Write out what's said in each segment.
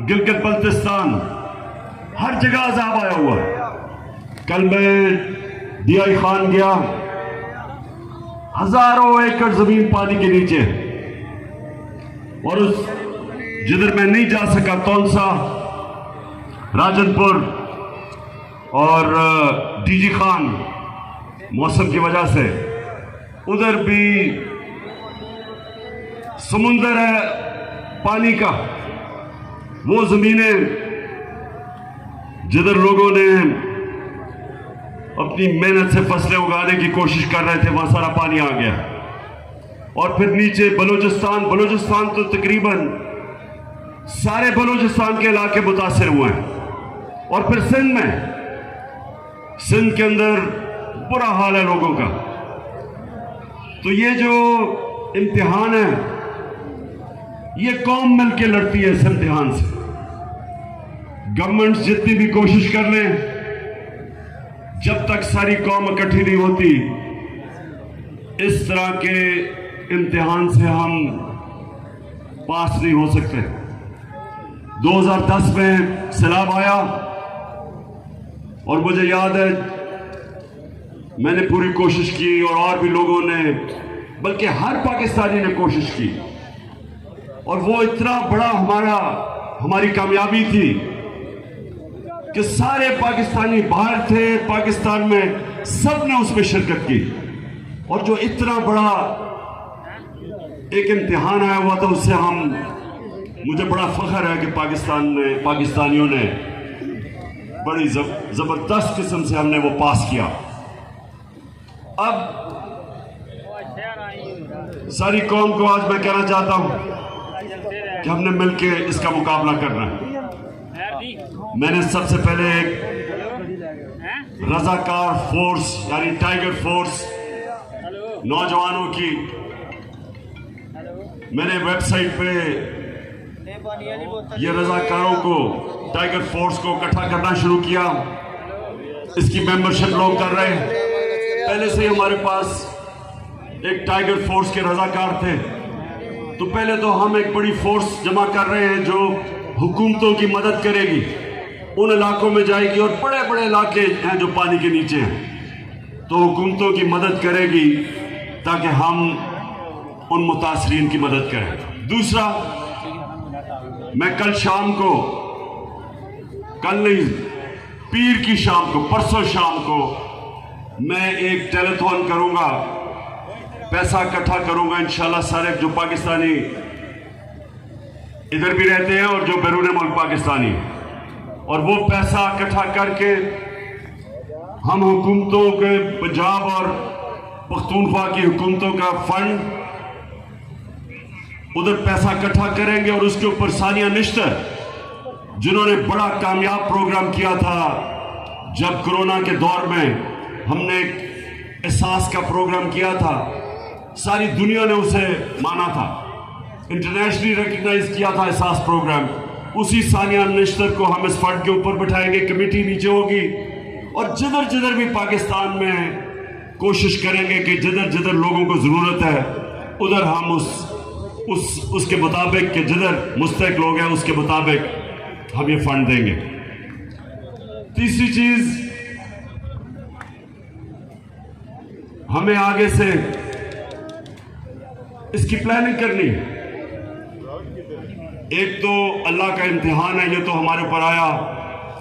गिलगित बल्तिस्तान, हर जगह अजाब आया हुआ है। कल मैं दियाई खान गया, हजारों एकड़ जमीन पानी के नीचे, और उस जिधर मैं नहीं जा सका तौनसा, राजनपुर और डीजी खान, मौसम की वजह से उधर भी समुंदर है पानी का। वो जमीनें जिधर लोगों ने अपनी मेहनत से फसलें उगाने की कोशिश कर रहे थे, वहां सारा पानी आ गया। और फिर नीचे बलूचिस्तान तो तकरीबन सारे बलूचिस्तान के इलाके मुतासिर हुए हैं। और फिर सिंध के अंदर बुरा हाल है लोगों का। तो ये जो इम्तिहान है, ये कौम मिलके लड़ती है इस इम्तिहान से। गवर्नमेंट्स जितनी भी कोशिश कर लें, जब तक सारी कौम इकट्ठी नहीं होती, इस तरह के इम्तिहान से हम पास नहीं हो सकते। 2010 में सैलाब आया और मुझे याद है मैंने पूरी कोशिश की, और भी लोगों ने, बल्कि हर पाकिस्तानी ने कोशिश की, और वो इतना बड़ा हमारी कामयाबी थी कि सारे पाकिस्तानी बाहर थे, पाकिस्तान में सब ने उसमें शिरकत की। और जो इतना बड़ा एक इम्तिहान आया हुआ था, उससे मुझे बड़ा फख्र है कि पाकिस्तानियों ने बड़ी जबरदस्त किस्म से हमने वो पास किया। अब सारी कौम को आज मैं कहना चाहता हूं कि हमने मिलके इसका मुकाबला करना है। मैंने सबसे पहले एक रजाकार फोर्स यानी टाइगर फोर्स नौजवानों की मैंने वेबसाइट पे ये रजाकारों को, टाइगर फोर्स को इकट्ठा करना शुरू किया। इसकी मेंबरशिप लोग कर रहे हैं। पहले से ही हमारे पास एक टाइगर फोर्स के रजाकार थे, तो पहले तो हम एक बड़ी फोर्स जमा कर रहे हैं जो हुकूमतों की मदद करेगी, उन इलाकों में जाएगी, और बड़े बड़े इलाके हैं जो पानी के नीचे हैं, तो हुकूमतों की मदद करेगी ताकि हम उन मुतासरीन की मदद करें। दूसरा, मैं कल शाम को, कल नहीं, पीर की शाम को, परसों शाम को मैं एक टेलीथॉन करूंगा, पैसा इकट्ठा करूंगा इंशाल्लाह। सारे जो पाकिस्तानी इधर भी रहते हैं और जो बैरून मुल्क पाकिस्तानी, और वो पैसा इकट्ठा करके हम हुकूमतों के, पंजाब और पख्तूनख्वा की हुकूमतों का फंड, उधर पैसा इकट्ठा करेंगे। और उसके ऊपर सानिया निश्तर, जिन्होंने बड़ा कामयाब प्रोग्राम किया था जब कोरोना के दौर में हमने एक एहसास का प्रोग्राम किया था, सारी दुनिया ने उसे माना था, इंटरनेशनली रिकग्नाइज किया था एहसास प्रोग्राम। उसी सानिया निश्तर को हम इस फंड के ऊपर बिठाएंगे, कमेटी नीचे होगी, और जिधर जिधर भी पाकिस्तान में कोशिश करेंगे कि जिधर जिधर लोगों को जरूरत है, उधर हम उसके मुताबिक कि जिधर मुस्तहिक लोग हैं उसके मुताबिक हम ये फंड देंगे। तीसरी चीज, हमें आगे से इसकी प्लानिंग करनी है। एक तो अल्लाह का इम्तिहान है, ये तो हमारे ऊपर आया,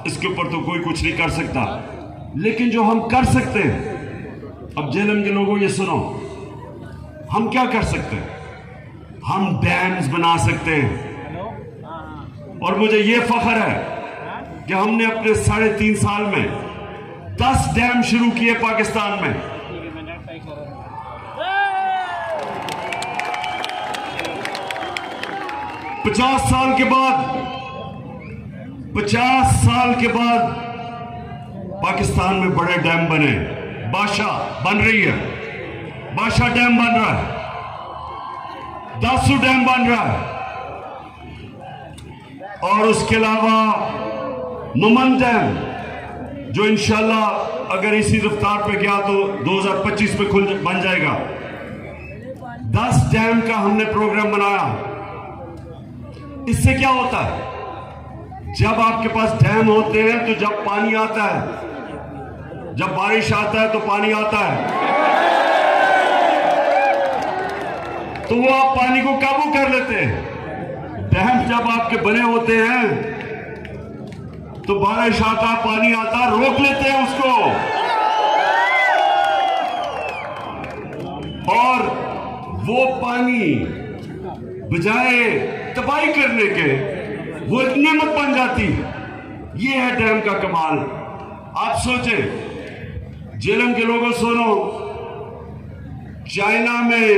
इसके ऊपर तो कोई कुछ नहीं कर सकता। लेकिन जो हम कर सकते हैं, अब जेलम के लोगों ये सुनो, हम क्या कर सकते हैं? हम डैम्स बना सकते हैं। और मुझे ये फख्र है कि हमने अपने 3.5 साल में 10 डैम शुरू किए पाकिस्तान में। पचास साल के बाद पाकिस्तान में बड़े डैम बने। बादशाह बन रही है, बादशाह डैम बन रहा है, दासू डैम बन रहा है, और उसके अलावा ममन डैम, जो इंशाल्लाह अगर इसी रफ्तार पे गया तो 2025 में बन जाएगा। 10 डैम का हमने प्रोग्राम बनाया। इससे क्या होता है? जब आपके पास डैम होते हैं तो जब पानी आता है, जब बारिश आता है तो पानी आता है, तो वो आप पानी को काबू कर लेते हैं। डैम जब आपके बने होते हैं तो बारिश आता, पानी आता, रोक लेते हैं उसको, और वो पानी बजाय तबाही करने के वो एक नेमत बन जाती है। ये है डैम का कमाल। आप सोचें, झेलम के लोगों सुनो, चाइना में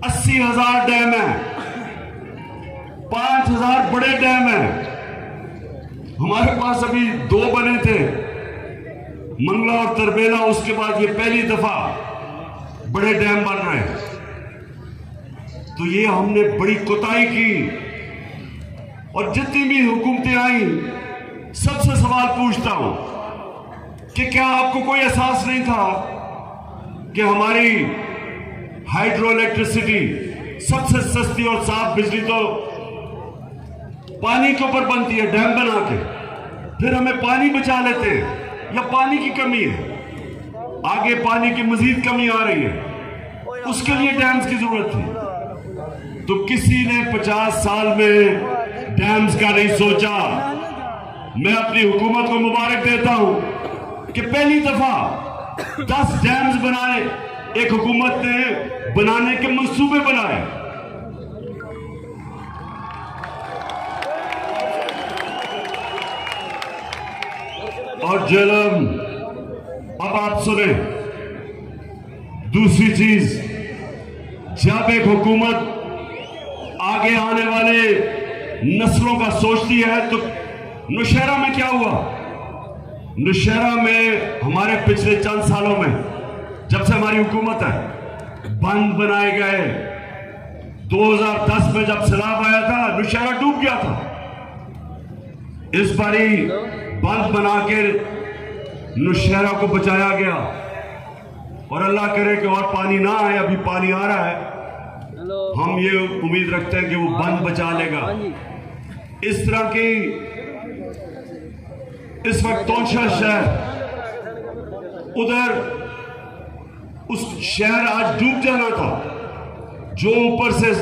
80,000 डैम है, 5,000 बड़े डैम है। हमारे पास अभी 2 बने थे, मंगला और तरबेला। उसके बाद ये पहली दफा बड़े डैम बन रहे हैं। तो ये हमने बड़ी कोताही की, और जितनी भी हुकूमतें आई सबसे सवाल पूछता हूं कि क्या आपको कोई एहसास नहीं था कि हमारी हाइड्रो इलेक्ट्रिसिटी सबसे सस्ती और साफ बिजली तो पानी के ऊपर बनती है, डैम बना के। फिर हमें पानी बचा लेते हैं, या पानी की कमी है, आगे पानी की मजीद कमी आ रही है, उसके लिए डैम्स की जरूरत थी। तो किसी ने 50 साल में डैम्स का नहीं सोचा। मैं अपनी हुकूमत को मुबारक देता हूं कि पहली दफा 10 डैम्स बनाए, एक हुकूमत ने बनाने के मंसूबे बनाए। और झेलम, अब आप सुने दूसरी चीज, जब एक हुकूमत आगे आने वाले नस्लों का सोचती है, तो नौशहरा में क्या हुआ? नौशहरा में हमारे पिछले चंद सालों में, जब से हमारी हुकूमत है, बंद बनाए गए। 2010 में जब सैलाब आया था, नौशहरा डूब गया था। इस बारी बंद बना के नौशहरा को बचाया गया, और अल्लाह करे कि और पानी ना आए। अभी पानी आ रहा है, हम ये उम्मीद रखते हैं कि वो बंद बचा लेगा। इस तरह की इस वक्त तौशा शहर, उधर उस शहर आज डूब जाना था, जो ऊपर से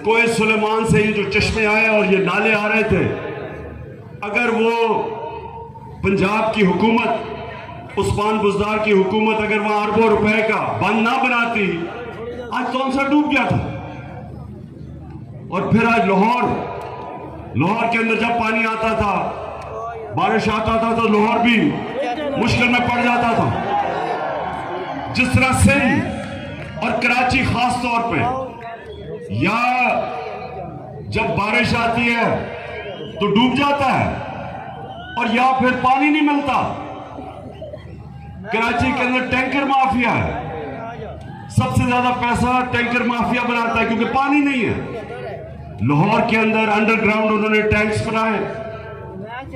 कोए सुलेमान से ये जो चश्मे आए और ये नाले आ रहे थे। अगर वो पंजाब की हुकूमत, उस्मान बुज़दार की हुकूमत, अगर वहां अरबों रुपए का बंद ना बनाती, आज तौशा डूब गया था। और फिर आज लाहौर के अंदर जब पानी आता था, बारिश आता था, तो लाहौर भी मुश्किल में पड़ जाता था। जिस तरह सिंध और कराची खास तौर पे, या जब बारिश आती है तो डूब जाता है, और या फिर पानी नहीं मिलता। कराची के अंदर टैंकर माफिया है, सबसे ज्यादा पैसा टैंकर माफिया बनाता है, क्योंकि पानी नहीं है। लाहौर के अंदर अंडरग्राउंड उन्होंने टैंक्स बनाए,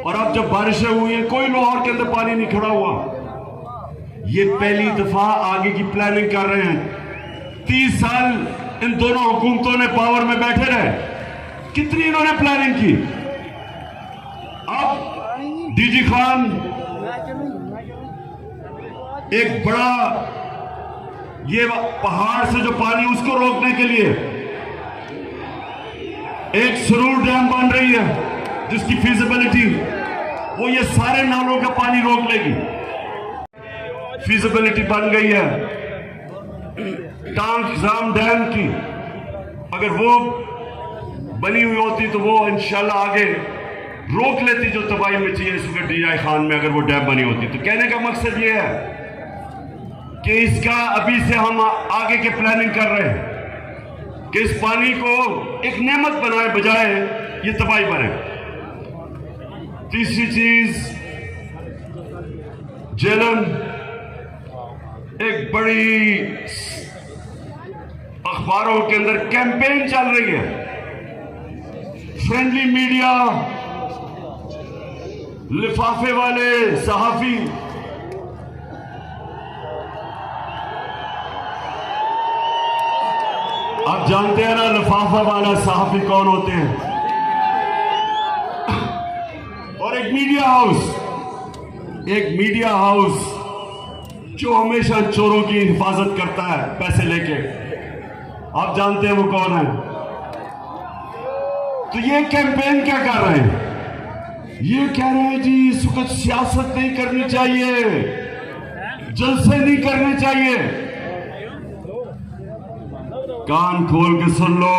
और अब जब बारिशें हुई हैं, कोई लाहौर के अंदर पानी नहीं खड़ा हुआ। ये पहली दफा आगे की प्लानिंग कर रहे हैं। 30 साल इन दोनों हुकूमतों ने पावर में बैठे रहे, कितनी इन्होंने प्लानिंग की। अब डीजी खान एक बड़ा, ये पहाड़ से जो पानी, उसको रोकने के लिए एक सुरूर डैम बन रही है, जिसकी फीजिबिलिटी वो ये सारे नालों का पानी रोक लेगी। फीजिबिलिटी बन गई है टांग जाम डैम की। अगर वो बनी हुई होती तो वो इंशाल्लाह आगे रोक लेती जो तबाही मची है इस वक्त डीआई खान में, अगर वो डैम बनी होती। तो कहने का मकसद ये है कि इसका अभी से हम आगे के प्लानिंग कर रहे हैं कि इस पानी को एक नेमत बनाए, बजाय ये तबाही बने। तीसरी चीज, झेलम एक बड़ी अखबारों के अंदर कैंपेन चल रही है, फ्रेंडली मीडिया, लिफाफे वाले सहाफी, आप जानते हैं ना लिफाफा वाला सहाफी कौन होते हैं? एक मीडिया हाउस जो हमेशा चोरों की हिफाजत करता है पैसे लेके, आप जानते हैं वो कौन है। तो ये कैंपेन क्या कर रहे हैं? ये कह रहे हैं जी इस वक्त सियासत नहीं करनी चाहिए, जलसे नहीं करने चाहिए। कान खोल के सुन लो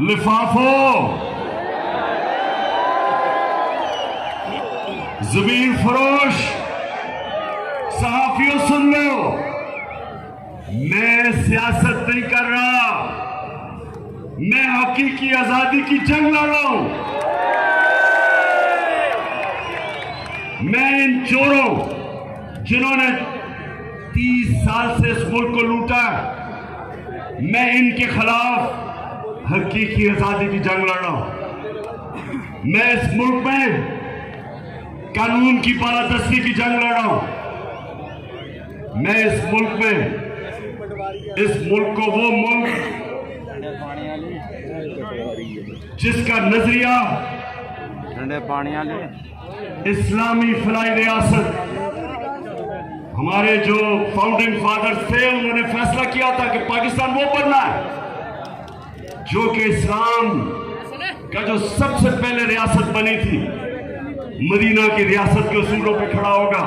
लिफाफो, जमीन फरोश, सहाफियों सुन लो, मैं सियासत नहीं कर रहा, मैं हकीकी आजादी की जंग लड़ रहा हूं। मैं इन चोरों जिन्होंने 30 साल से इस मुल्क को लूटा, मैं इनके खिलाफ हकीकी आजादी की जंग लड़ रहा हूं। मैं इस मुल्क में कानून की बालादस्ती की जंग लड़ रहा हूं। मैं इस मुल्क को वो मुल्क जिसका नजरिया इस्लामी फलाई रियासत, हमारे जो फाउंडिंग फादर्स थे उन्होंने फैसला किया था कि पाकिस्तान वो बनना है जो कि इस्लाम का जो सबसे पहले रियासत बनी थी, मदीना की रियासत के उसूलों पे खड़ा होगा।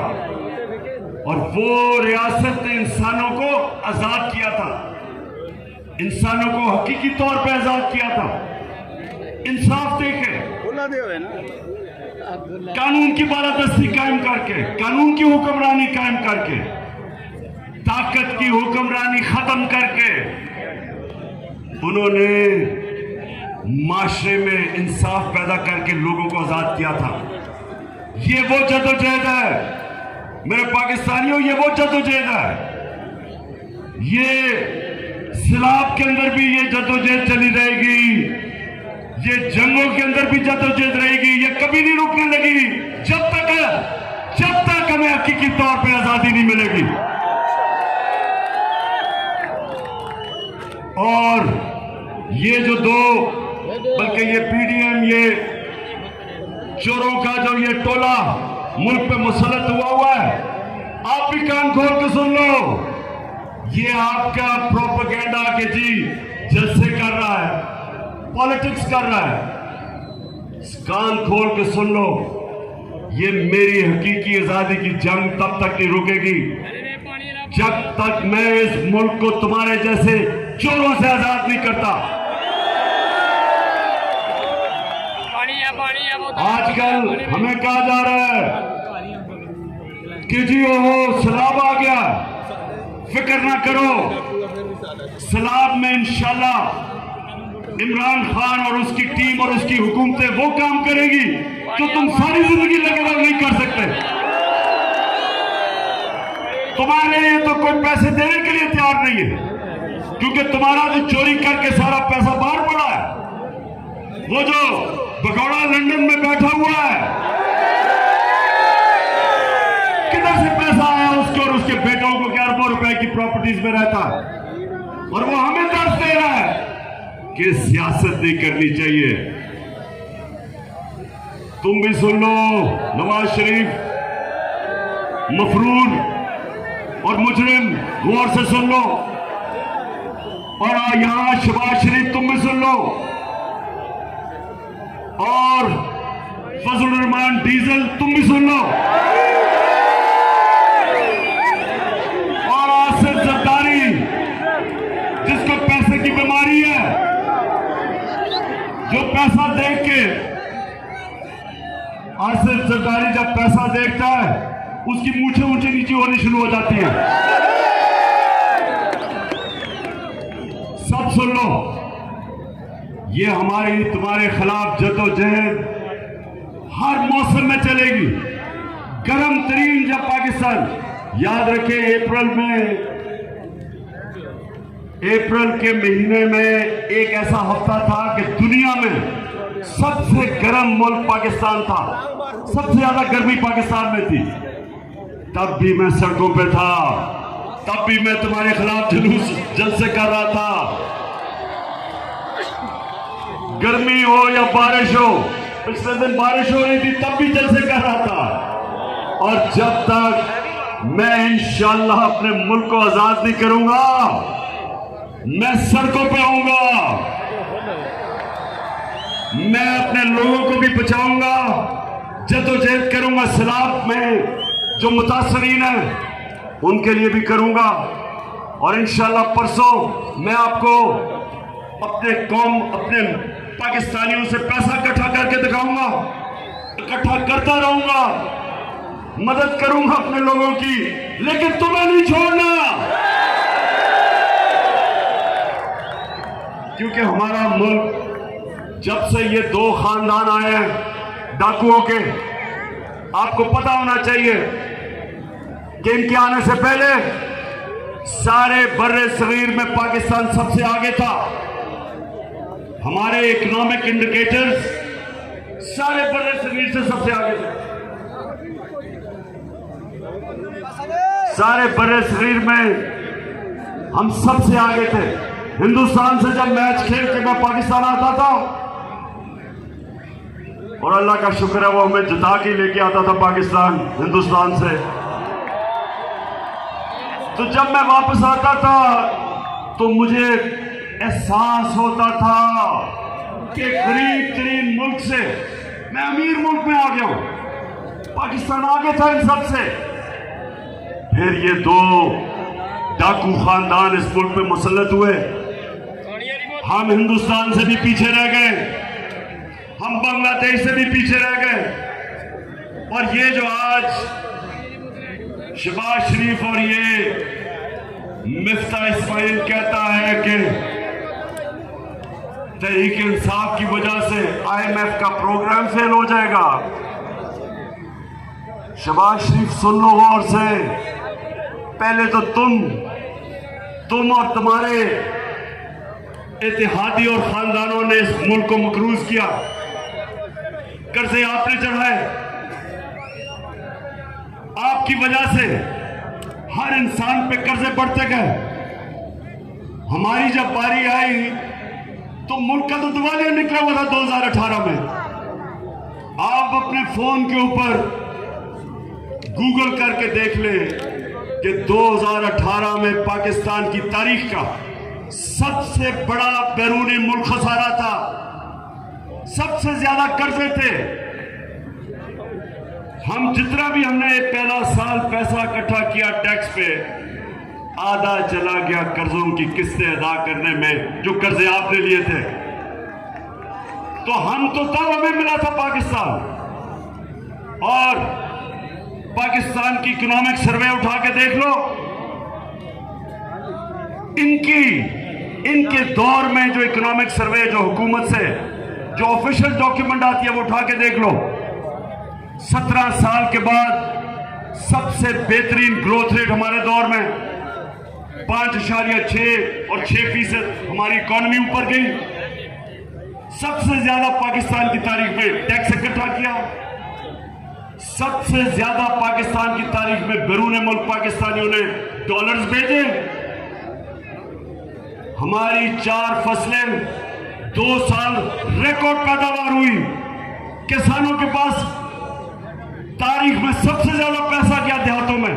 और वो रियासत ने इंसानों को आजाद किया था, इंसानों को हकीकी तौर पे आजाद किया था। इंसाफ देके, कानून की बालादस्ती कायम करके, कानून की हुक्मरानी कायम करके, ताकत की हुक्मरानी खत्म करके उन्होंने माशरे में इंसाफ पैदा करके लोगों को आजाद किया था। ये वो जदोजहद है मेरे पाकिस्तानियों, ये वो जदोजहद है। ये सिलाब के अंदर भी ये जदोजहद चली रहेगी, ये जंगों के अंदर भी जदोजहद रहेगी, ये कभी नहीं रुकने लगेगी जब तक हमें हकीकी तौर पे आजादी नहीं मिलेगी। और ये जो बल्कि ये पीडीएम, ये चोरों का जो ये टोला मुल्क पे मुसल्लत हुआ है, आप भी कान खोल के सुन लो, ये आपका प्रोपेगेंडा के जी जलसे कर रहा है, पॉलिटिक्स कर रहा है। कान खोल के सुन लो, ये मेरी हकीकी आजादी की जंग तब तक नहीं रुकेगी जब तक मैं इस मुल्क को तुम्हारे जैसे चोरों से आजाद नहीं करता। आजकल हमें कहा जा रहा है कि जी ओहो सैलाब आ गया, फिक्र ना करो, सैलाब में इंशाल्लाह इमरान खान और उसकी टीम और उसकी हुकूमतें वो काम करेगी जो तुम सारी जिंदगी लगातार नहीं कर सकते। तुम्हारे लिए तो कोई पैसे देने के लिए तैयार नहीं है, क्योंकि तुम्हारा जो चोरी करके सारा पैसा बाहर पड़ा है, वो जो भगौड़ा लंदन में बैठा हुआ है, किधर से पैसा आया उसके और उसके बेटों को क्या अरबों रुपए की प्रॉपर्टीज में रहता है, और वो हमें दर्द दे रहा है कि सियासत नहीं करनी चाहिए। तुम भी सुन लो, नवाज शरीफ मफरून और मुजरिम, गौर से सुन लो, और यहां शहबाज शरीफ तुम भी सुन लो, और फजल रहमान डीजल तुम भी सुन लो, और आसिफ जरदारी जिसको पैसे की बीमारी है, जो पैसा देख के, आसिफ जरदारी जब पैसा देखता है उसकी मूछें ऊंची नीची होनी शुरू हो जाती है। सब सुन लो, ये हमारी तुम्हारे खिलाफ जदोजहद हर मौसम में चलेगी। गर्म तरीन जब पाकिस्तान, याद रखें अप्रैल के महीने में एक ऐसा हफ्ता था कि दुनिया में सबसे गर्म मुल्क पाकिस्तान था, सबसे ज्यादा गर्मी पाकिस्तान में थी। तब भी मैं सड़कों पे था, तब भी मैं तुम्हारे खिलाफ जुलूस जलसे कर रहा था। गर्मी हो या बारिश हो, पिछले दिन बारिश हो रही थी तब भी जलसे कर रहा था। और जब तक मैं इंशाअल्लाह अपने मुल्क को आजाद नहीं करूंगा, मैं सड़कों पे आऊंगा, मैं अपने लोगों को भी बचाऊंगा, जद्दोजहद करूंगा, सलाब में जो मुतासरीन है उनके लिए भी करूंगा। और इंशाअल्लाह परसों मैं आपको अपने कौम, अपने पाकिस्तानियों से पैसा इकट्ठा करके दिखाऊंगा, इकट्ठा करता रहूंगा, मदद करूंगा अपने लोगों की, लेकिन तुम्हें नहीं छोड़ना, क्योंकि हमारा मुल्क जब से ये दो खानदान आए हैं डाकुओं के, आपको पता होना चाहिए कि इनके आने से पहले सारे बर्रे सगीर में पाकिस्तान सबसे आगे था। हमारे इकोनॉमिक इंडिकेटर्स सारे बर्रे सगीर से सबसे आगे थे। सारे बर्रे सगीर में हम सबसे आगे थे। हिंदुस्तान से जब मैच खेल के मैं पाकिस्तान आता था, और अल्लाह का शुक्र है वो हमें जिता के लेके आता था पाकिस्तान हिंदुस्तान से, तो जब मैं वापस आता था तो मुझे एहसास होता था कि गरीब तरीन मुल्क से मैं अमीर मुल्क में आ गया हूं। पाकिस्तान आगे था इन सब से। फिर ये दो डाकू खानदान इस मुल्क में मुसल्लत हुए, हम हिंदुस्तान से भी पीछे रह गए, हम बांग्लादेश से भी पीछे रह गए। और ये जो आज शहबाज शरीफ और ये मिफ्ता इस्माइल कहता है कि तहरीक इंसाफ की वजह से IMF का प्रोग्राम फेल हो जाएगा, शहबाज शरीफ सुन लो गौर से, पहले तो तुम और तुम्हारे इत्तेहादी और खानदानों ने इस मुल्क को मकरूज किया, कर्जे आपने चढ़ाए, आपकी वजह से हर इंसान पे कर्जे बढ़ते गए। हमारी जब बारी आई तो मुल्क का तो दिवालिया निकला हुआ था 2018 में। आप अपने फोन के ऊपर गूगल करके देख ले कि 2018 में पाकिस्तान की तारीख का सबसे बड़ा बैरूनी मुल्क खसारा था, सबसे ज्यादा कर्जे थे। हम जितना भी हमने पहला साल पैसा इकट्ठा किया टैक्स पे, आधा चला गया कर्जों की किस्तें अदा करने में जो कर्जे आपने लिए थे। तो हम तो तब हमें मिला था पाकिस्तान, और पाकिस्तान की इकोनॉमिक सर्वे उठा के देख लो, इनके दौर में जो इकोनॉमिक सर्वे जो हुकूमत से जो ऑफिशियल डॉक्यूमेंट आती है वो उठा के देख लो, 17 साल के बाद सबसे बेहतरीन ग्रोथ रेट हमारे दौर में 5.6 और 6% हमारी इकोनॉमी ऊपर गई। सबसे ज्यादा पाकिस्तान की तारीख में टैक्स इकट्ठा किया, सबसे ज्यादा पाकिस्तान की तारीख में बैरून मुल्क पाकिस्तानियों ने डॉलर्स भेजे। हमारी 4 फसलें 2 साल रिकॉर्ड पैदावार हुई। किसानों के पास तारीख में सबसे ज्यादा पैसा गया देहातों में।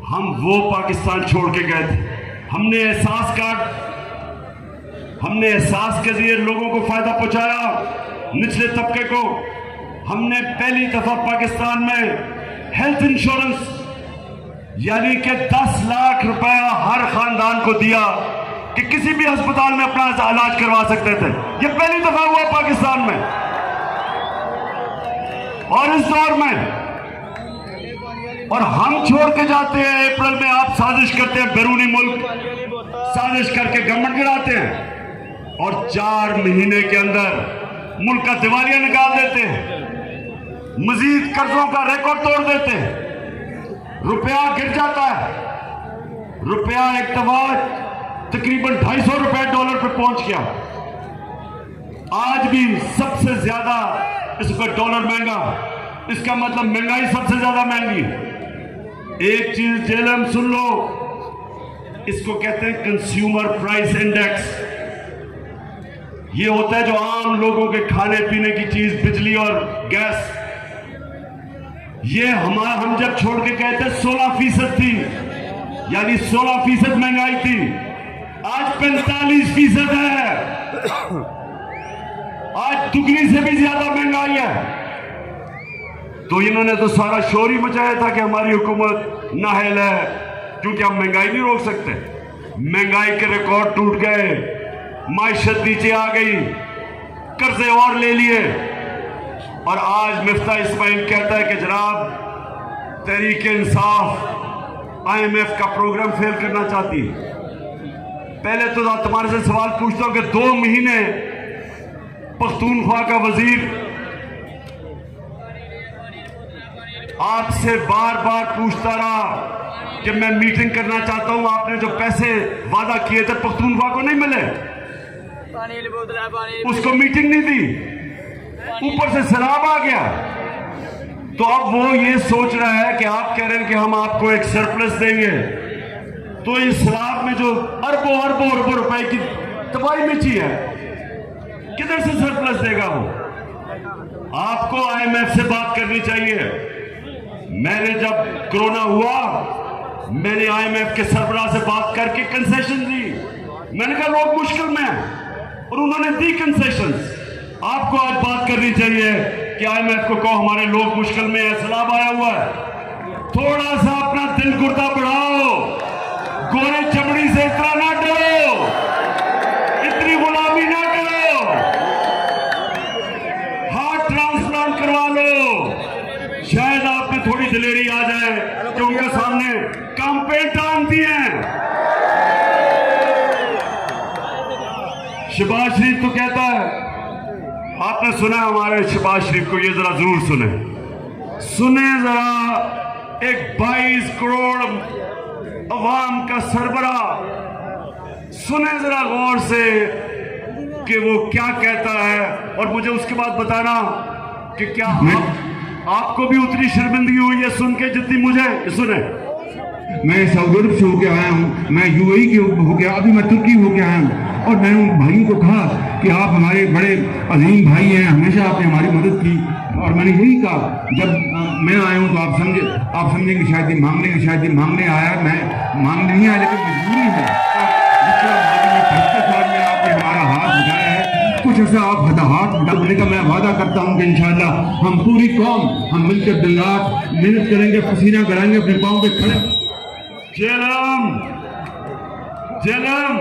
हम वो पाकिस्तान छोड़ के गए थे। हमने एहसास के जरिए लोगों को फायदा पहुंचाया, निचले तबके को। हमने पहली दफा पाकिस्तान में हेल्थ इंश्योरेंस यानी कि 10 लाख रुपया हर खानदान को दिया कि किसी भी अस्पताल में अपना इलाज करवा सकते थे। ये पहली दफा हुआ पाकिस्तान में। और इस दौर में और हम छोड़ के जाते हैं, अप्रैल में आप साजिश करते हैं, बैरूनी मुल्क साजिश करके गवर्नमेंट गिराते हैं और 4 महीने के अंदर मुल्क का दिवालिया निकाल देते हैं, मजीद कर्जों का रिकॉर्ड तोड़ देते हैं, रुपया गिर जाता है। रुपया एक दफा तकरीबन 250 रुपए डॉलर पे पहुंच गया। आज भी सबसे ज्यादा इस पर डॉलर महंगा, इसका मतलब महंगाई सबसे ज्यादा महंगी। एक चीज जेलम सुन लो, इसको कहते हैं कंज्यूमर प्राइस इंडेक्स। ये होता है जो आम लोगों के खाने पीने की चीज, बिजली और गैस, ये हम जब छोड़ के गए थे 16% थी, यानी 16% महंगाई थी, आज 45% है। आज दुगनी से भी ज्यादा महंगाई है। तो इन्होंने तो सारा शोर ही मचाया था कि हमारी हुकूमत नाअहल है, क्योंकि हम महंगाई नहीं रोक सकते। महंगाई के रिकॉर्ड टूट गए, माइशत नीचे आ गई, कर्जे और ले लिए, और आज मिफ्ता इस्माइल कहता है कि जनाब तहरीक इंसाफ IMF का प्रोग्राम फेल करना चाहती है। पहले तो तुम्हारे से सवाल पूछता हूं कि 2 महीने पख्तूनख्वा का वजीर आपसे बार बार पूछता रहा कि मैं मीटिंग करना चाहता हूं, आपने जो पैसे वादा किए थे पख्तूनख्वा को नहीं मिले, उसको मीटिंग नहीं दी, ऊपर से सैलाब आ गया। तो अब वो ये सोच रहा है कि आप कह रहे हैं कि हम आपको एक सरप्लस देंगे, तो इस सैलाब में जो अरबों अरबों अरबों रुपए की तबाही मची है, किधर से सरप्लस देगा वो? आपको IMF से बात करनी चाहिए। मैंने जब कोरोना हुआ, मैंने IMF के सरबराह से बात करके कंसेशन दी। मैंने कहा लोग मुश्किल में हैं, और उन्होंने दी कंसेशंस। आपको आज बात करनी चाहिए कि IMF को कहो हमारे लोग मुश्किल में है, सैलाब आया हुआ है, थोड़ा सा अपना दिल गुर्दा बढ़ाओ, गोरे चमड़ी से इतना ना डरो, इतनी गुलामी ना करो, हार्ट ट्रांसप्लांट करवा लो, शायद आप में थोड़ी दिलेरी आ जाए कि उनके सामने कैंपेन टांग दिए। शहबाज शरीफ तो कहता है, आपने सुना हमारे शहबाज शरीफ को, ये जरा जरूर सुने जरा, एक 22 करोड़ अवाम का सरबराह, सुने जरा गौर से कि वो क्या कहता है, और मुझे उसके बाद बताना कि क्या आपको भी उतनी शर्मिंदगी हुई है सुन के जितनी मुझे। सुने, मैं सऊदी अरब से होके आया हूँ, मैं UAE के होके, अभी मैं तुर्की होके आया हूँ, और मैंने उन भाइयों को कहा कि आप हमारे बड़े अजीम भाई हैं, हमेशा आपने हमारी मदद की, और मैंने यही कहा जब मैं आया हूँ तो आप समझेंगे शायद ये मांगने आया, मैं मांगने नहीं आया, लेकिन मजबूरी है। जिस तरह में आपने हमारा हाथ उठाया है, कुछ ऐसा आप हाथ उठाने का मैं वादा करता हूँ कि इंशाअल्लाह हम पूरी कौम हम मिलकर दिन रात मेहनत करेंगे, पसीना कराएंगे, अपने पाँव पे खड़े। जलम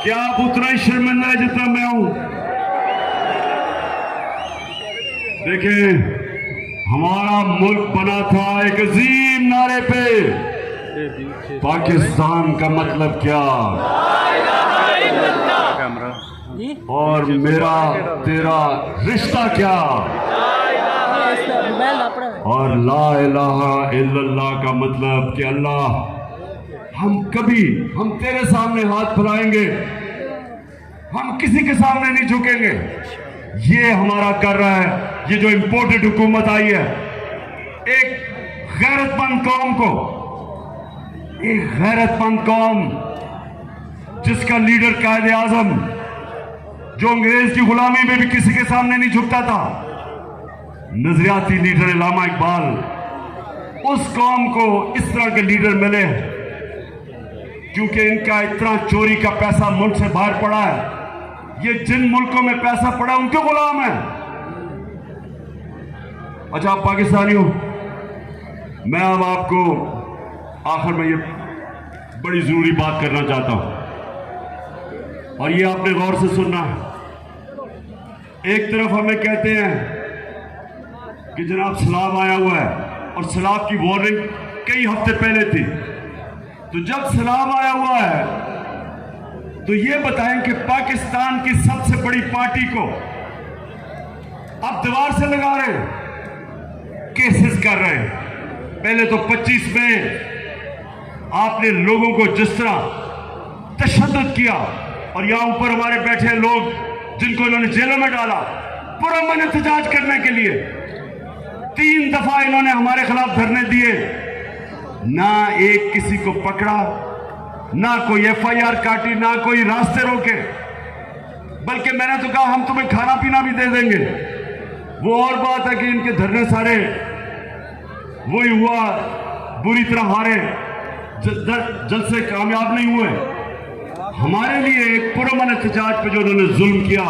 क्या आप उतना ही शर्मिंदा है जितना मैं हूं? देखिए, हमारा मुल्क बना था एक अजीम नारे पे, पाकिस्तान का मतलब क्या, और मेरा तेरा रिश्ता क्या, और ला इलाहा इल्लल्लाह का मतलब कि अल्लाह, हम तेरे सामने हाथ फैलाएंगे, हम किसी के सामने नहीं झुकेंगे। ये हमारा कर रहा है ये जो इंपोर्टेड हुकूमत आई है, एक गैरतमंद कौम जिसका लीडर कायदे आजम, जो अंग्रेज की गुलामी में भी किसी के सामने नहीं झुकता था, नजरियाती लीडर अल्लामा इकबाल, उस कौम को इस तरह के लीडर मिले क्योंकि इनका इतना चोरी का पैसा मुल्क से बाहर पड़ा है। ये जिन मुल्कों में पैसा पड़ा उनके गुलाम है। अच्छा, आप पाकिस्तानी हो, मैं अब आपको आखिर में ये बड़ी जरूरी बात करना चाहता हूं, और ये आपने गौर से सुनना है। एक तरफ हमें कहते हैं कि जनाब सैलाब आया हुआ है, और सैलाब की वार्निंग कई हफ्ते पहले थी। तो जब सैलाब आया हुआ है तो ये बताएं कि पाकिस्तान की सबसे बड़ी पार्टी को अब दीवार से लगा रहे हैं, केसेस कर रहे हैं। पहले तो 25 में आपने लोगों को जिस तरह तशद्दुद किया, और यहां ऊपर हमारे बैठे लोग जिनको इन्होंने जेलों में डाला पुरअमन एहतजाज करने के लिए, 3 दफा इन्होंने हमारे खिलाफ धरने दिए, ना एक किसी को पकड़ा, ना कोई FIR काटी, ना कोई रास्ते रोके। बल्कि मैंने तो कहा हम तुम्हें खाना पीना भी दे देंगे। वो और बात है कि इनके धरने सारे वही हुआ, बुरी तरह हारे, जलसे कामयाब नहीं हुए। हमारे लिए एक पुरअमन एहतजाज पे जो उन्होंने जुल्म किया,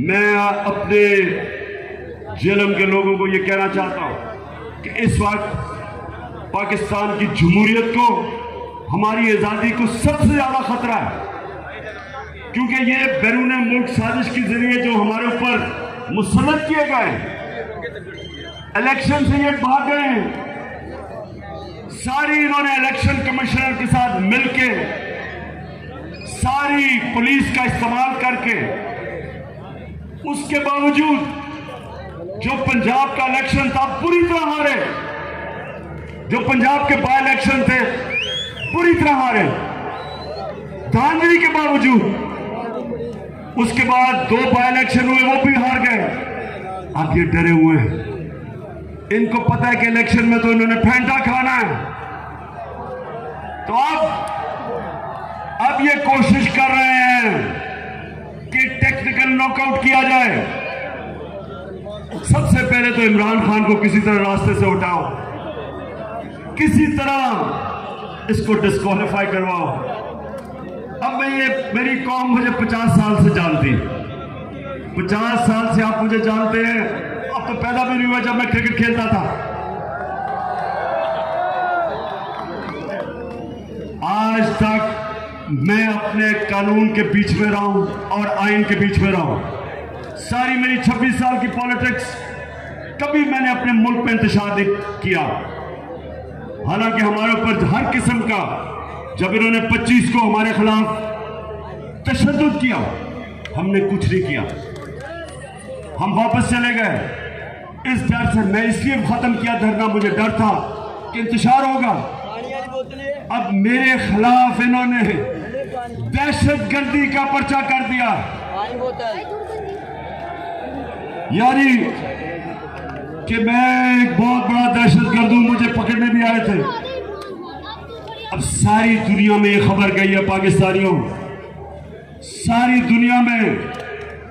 मैं अपने जेलम के लोगों को ये कहना चाहता हूं कि इस वक्त पाकिस्तान की जमहूरियत को, हमारी आज़ादी को सबसे ज़्यादा खतरा है, क्योंकि ये बैरून मुल्क साजिश के जरिए जो हमारे ऊपर मुसल्लत किए गए, इलेक्शन से ये भाग गए हैं। सारी इन्होंने इलेक्शन कमिश्नर के साथ मिलके, सारी पुलिस का इस्तेमाल करके, उसके बावजूद जो पंजाब का इलेक्शन था पूरी तरह हारे, जो पंजाब के बाय इलेक्शन थे पूरी तरह हारे, धांधली के बावजूद। उसके बाद 2 बाय इलेक्शन हुए, वो भी हार गए। अब ये डरे हुए हैं, इनको पता है कि इलेक्शन में तो इन्होंने फेंटा खाना है, तो अब ये कोशिश कर रहे हैं कि टेक्निकल नॉकआउट किया जाए। सबसे पहले तो इमरान खान को किसी तरह रास्ते से उठाओ, किसी तरह इसको डिस्क्वालीफाई करवाओ। अब मेरी कौम मुझे 50 साल से जानती है, 50 साल से आप मुझे जानते हैं। अब तो पैदा भी नहीं हुआ जब मैं क्रिकेट खेलता था। आज तक मैं अपने कानून के बीच में रहा हूं और आइन के बीच में रहा हूं। सारी मेरी 26 साल की पॉलिटिक्स, कभी मैंने अपने मुल्क में इंतशार नहीं किया। हालांकि हमारे ऊपर हर किस्म का, जब इन्होंने 25 को हमारे खिलाफ तशद्दुद किया, हमने कुछ नहीं किया, हम वापस चले गए। इस डर से मैं इसलिए खत्म किया धरना, मुझे डर था कि इंतशार होगा। अब मेरे खिलाफ इन्होंने दहशतगर्दी का पर्चा कर दिया, यानी कि मैं एक बहुत बड़ा दहशतगर्द हूं, मुझे पकड़ने भी आए थे। अब सारी दुनिया में ये खबर गई है पाकिस्तानियों, सारी दुनिया में,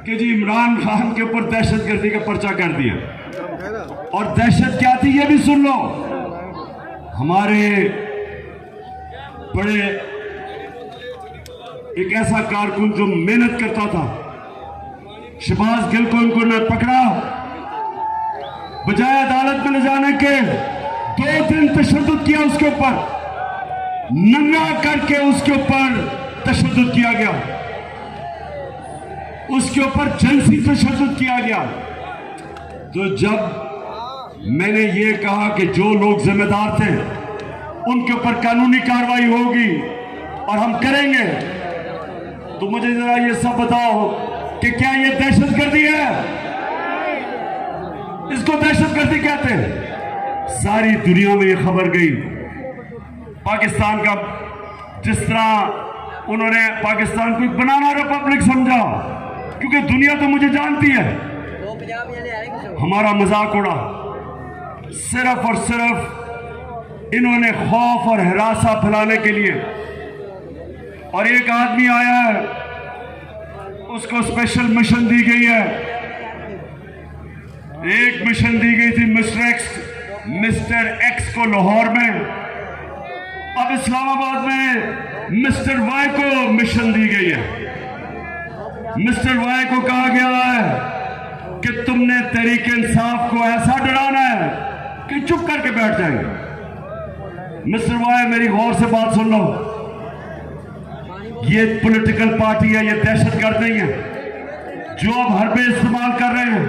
कि जी इमरान खान के ऊपर दहशतगर्दी का पर्चा कर दिया। और दहशत क्या थी ये भी सुन लो। हमारे बड़े एक ऐसा कारकुन जो मेहनत करता था, शहबाज गिल को इनको ने पकड़ा, बजाय अदालत में ले जाने के 2 दिन तशद्दुद किया उसके ऊपर, नंगा करके उसके ऊपर तशद्दुद किया गया, उसके ऊपर जिनसी तशद्दुद किया गया। तो जब मैंने ये कहा कि जो लोग जिम्मेदार थे उनके ऊपर कानूनी कार्रवाई होगी और हम करेंगे, तो मुझे जरा ये सब बताओ कि क्या ये दहशतगर्दी है? इसको दहशतगर्दी कहते हैं। सारी दुनिया में ये खबर गई। पाकिस्तान का, जिस तरह उन्होंने पाकिस्तान को एक बनाना रिपब्लिक समझा, क्योंकि दुनिया तो मुझे जानती है, हमारा मजाक उड़ा। सिर्फ और सिर्फ इन्होंने खौफ और हरासा फैलाने के लिए। और एक आदमी आया है, उसको स्पेशल मिशन दी गई है। एक मिशन दी गई थी मिस्टर एक्स को लाहौर में, अब इस्लामाबाद में मिस्टर वाई को मिशन दी गई है। मिस्टर वाई को कहा गया है कि तुमने तहरीक इंसाफ को ऐसा डराना है कि चुप करके बैठ जाएंगे। मिस्टर वाई, मेरी गौर से बात सुन लो, ये पॉलिटिकल पार्टी है, ये दहशतगर्द नहीं है। जो अब हरबे इस्तेमाल कर रहे हैं,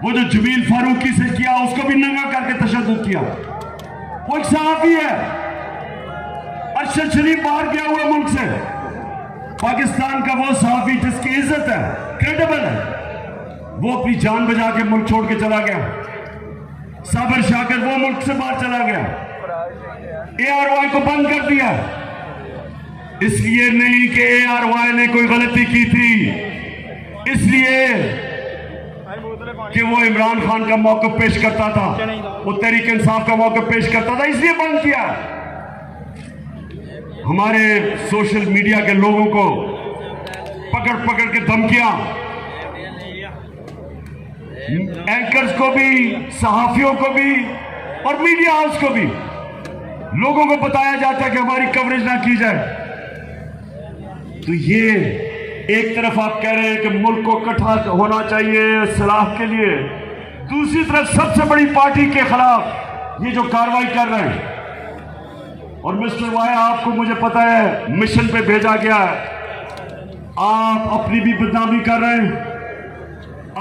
वो जो जमील फारूकी से किया, उसको भी नंगा करके तशद्दुद किया। वो एक सहाफी है, अरशद शरीफ बाहर गया हुआ मुल्क से, पाकिस्तान का वो सहाफी जिसकी इज्जत है, क्रेडिबल है, वो अपनी जान बजा के मुल्क छोड़ के चला गया। साबिर शाकिर वो मुल्क से बाहर चला गया, ARY को बंद कर दिया। इसलिए नहीं कि ARY ने कोई गलती की थी, इसलिए कि वो इमरान खान का मौक़िफ़ पेश करता था, वो तहरीक इंसाफ का मौक़िफ़ पेश करता था, इसलिए बंद किया। हमारे सोशल मीडिया के लोगों को पकड़ पकड़ के धमकियां, एंकर्स को भी, सहाफियों को भी और मीडिया हाउस को भी लोगों को बताया जाता है कि हमारी कवरेज ना की जाए। तो ये एक तरफ आप कह रहे हैं कि मुल्क को इकट्ठा होना चाहिए सलाह के लिए, दूसरी तरफ सबसे बड़ी पार्टी के खिलाफ ये जो कार्रवाई कर रहे हैं। और मिस्टर वाई, आपको मुझे पता है मिशन पे भेजा गया है, आप अपनी भी बदनामी कर रहे हैं,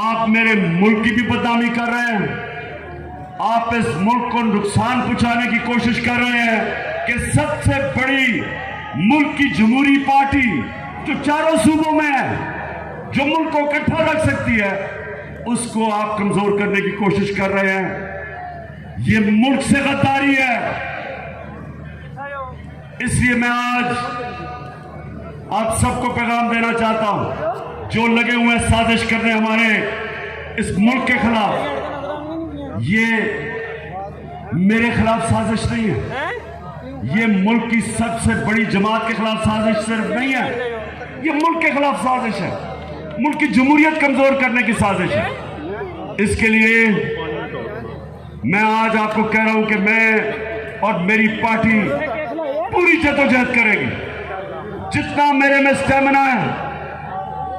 आप मेरे मुल्क की भी बदनामी कर रहे हैं, आप इस मुल्क को नुकसान पहुंचाने की कोशिश कर रहे हैं कि सबसे बड़ी मुल्क की जमहूरी पार्टी जो चारों सूबों में है, जो मुल्क को इकट्ठा रख सकती है, उसको आप कमजोर करने की कोशिश कर रहे हैं। ये मुल्क से गद्दारी है। इसलिए मैं आज आप सबको पैगाम देना चाहता हूं, जो लगे हुए हैं साजिश करने हमारे इस मुल्क के खिलाफ, ये मेरे खिलाफ साजिश नहीं है, ये मुल्क की सबसे बड़ी जमात के खिलाफ साजिश सिर्फ नहीं है, ये मुल्क के खिलाफ साजिश है, मुल्क की जमहूरियत कमजोर करने की साजिश है। इसके लिए मैं आज आपको कह रहा हूं कि मैं और मेरी पार्टी पूरी जद्दोजहद करेगी, जितना मेरे में स्टेमिना है,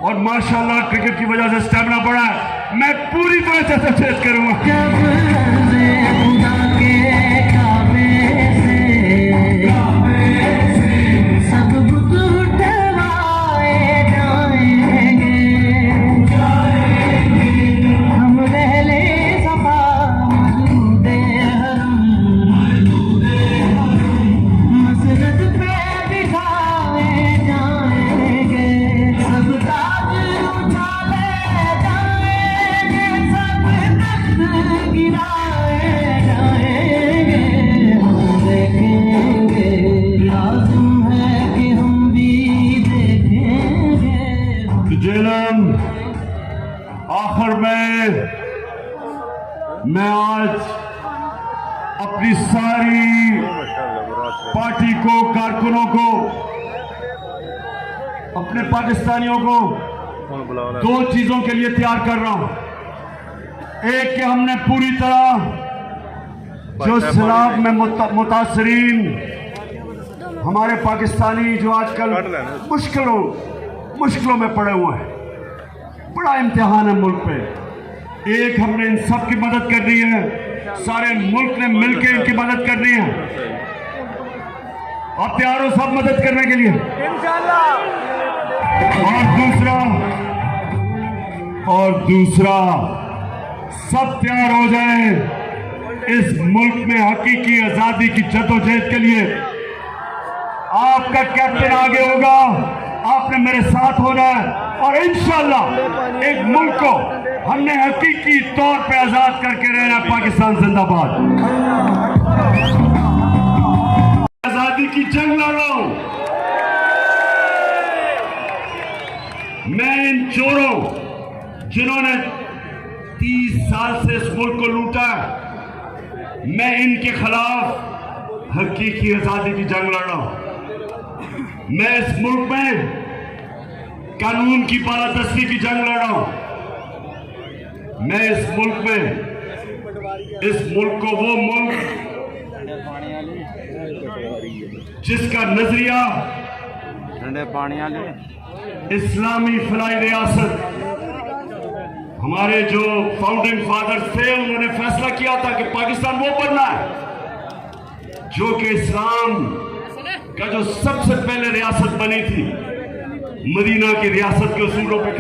और माशाल्लाह क्रिकेट की वजह से स्टेमिना बढ़ा है, मैं पूरी तरह से जद्दोजहद करूंगा। आखिर में मैं आज अपनी सारी पार्टी को, कारकुनों को, अपने पाकिस्तानियों को दो चीजों के लिए तैयार कर रहा हूं। एक कि हमने पूरी तरह जो सैलाब में मुतासरीन हमारे पाकिस्तानी जो आजकल मुश्किलों में पड़े हुए हैं, बड़ा इम्तिहान है मुल्क पे, एक हमने इन सब की मदद करनी है, सारे मुल्क ने मिलकर इनकी मदद करनी है। आप तैयार हो सब मदद करने के लिए? और दूसरा सब तैयार हो जाए इस मुल्क में हकीकी आजादी की जद्दोजहद के लिए। आपका कैप्टन आगे होगा, आपने मेरे साथ होना है, और इंशाअल्लाह एक मुल्क को हमने हकीकी तौर पे आजाद करके रहना। पाकिस्तान जिंदाबाद। आजादी की जंग लड़ रहा हूं मैं। इन चोरों जिन्होंने 30 साल से इस मुल्क को लूटा, मैं इनके खिलाफ हकीकी आजादी की जंग लड़ रहा हूं। मैं इस मुल्क में कानून की बालादस्ती की जंग लड़ रहा हूं। मैं इस मुल्क को वो मुल्क जिसका नजरिया इस्लामी फलाई रियासत, हमारे जो फाउंडिंग फादर्स थे उन्होंने फैसला किया था कि पाकिस्तान वो बनना है जो कि इस्लाम का जो सबसे पहले रियासत बनी थी, मदीना की रियासत के उसूलों पे